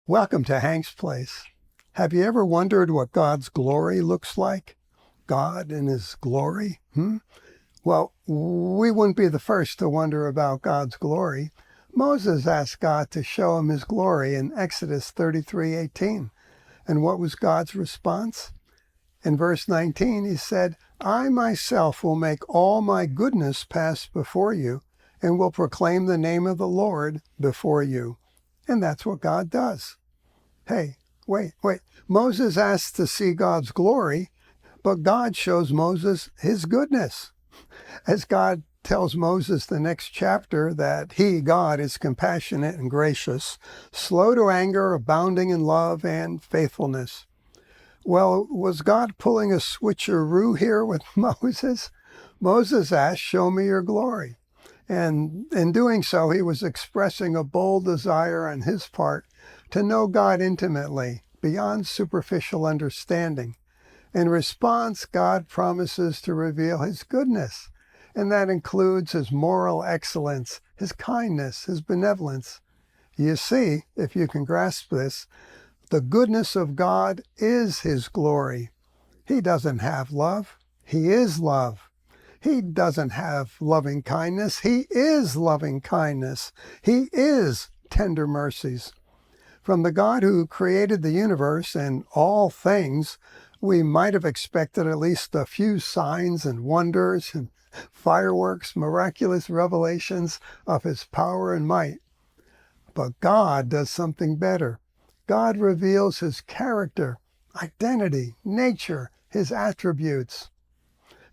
Welcome to Hank's Place. Have you ever wondered what God's glory looks like? God in His glory? Well, we wouldn't be the first to wonder about God's glory. Moses asked God to show him His glory in Exodus 33:18. And what was God's response? In verse 19, He said, I myself will make all my goodness pass before you and will proclaim the name of the Lord before you. And that's what God does. Hey, wait. Moses asked to see God's glory, but God shows Moses His goodness. As God tells Moses the next chapter that He, God, is compassionate and gracious, slow to anger, abounding in love and faithfulness. Well, was God pulling a switcheroo here with Moses? Moses asked, show me your glory. And in doing so, he was expressing a bold desire on his part to know God intimately, beyond superficial understanding. In response, God promises to reveal His goodness, and that includes His moral excellence, His kindness, His benevolence. You see, if you can grasp this, the goodness of God is His glory. He doesn't have love. He is love. He doesn't have loving kindness. He is loving kindness. He is tender mercies. From the God who created the universe and all things, we might have expected at least a few signs and wonders and fireworks, miraculous revelations of His power and might. But God does something better. God reveals His character, identity, nature, His attributes.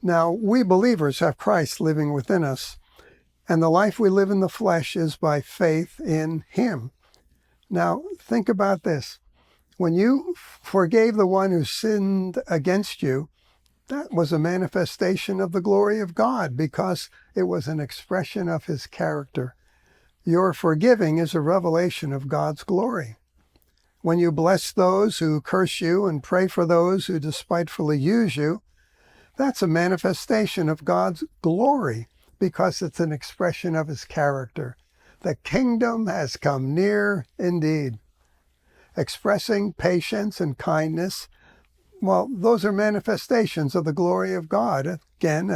Now, we believers have Christ living within us, and the life we live in the flesh is by faith in Him. Now, think about this. When you forgave the one who sinned against you, that was a manifestation of the glory of God because it was an expression of His character. Your forgiving is a revelation of God's glory. When you bless those who curse you and pray for those who despitefully use you, that's a manifestation of God's glory because it's an expression of His character. The kingdom has come near indeed. Expressing patience and kindness, well, those are manifestations of the glory of God, again,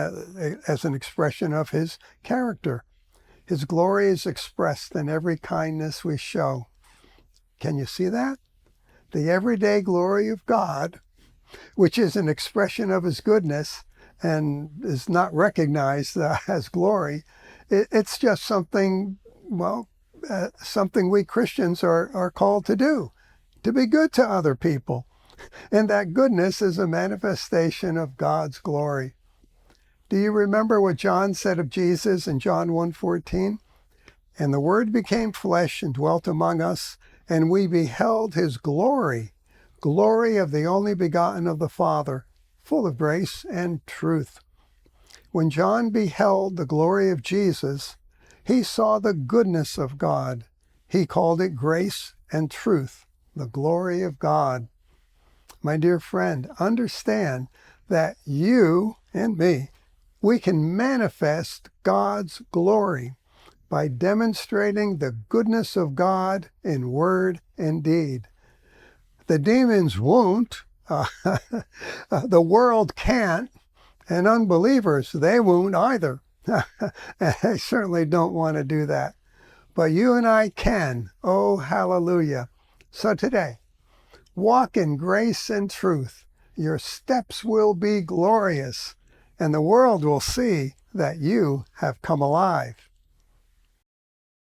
as an expression of His character. His glory is expressed in every kindness we show. Can you see that? The everyday glory of God, which is an expression of His goodness and is not recognized as glory, it's just something, something we Christians are called to do, to be good to other people. And that goodness is a manifestation of God's glory. Do you remember what John said of Jesus in John 1:14? And the Word became flesh and dwelt among us, and we beheld His glory, glory of the only begotten of the Father, full of grace and truth. When John beheld the glory of Jesus, he saw the goodness of God. He called it grace and truth, the glory of God. My dear friend, understand that you and me, we can manifest God's glory by demonstrating the goodness of God in word and deed. The demons won't, the world can't, and unbelievers, they won't either. They certainly don't want to do that. But you and I can. Oh, hallelujah. So today, walk in grace and truth. Your steps will be glorious, and the world will see that you have come alive.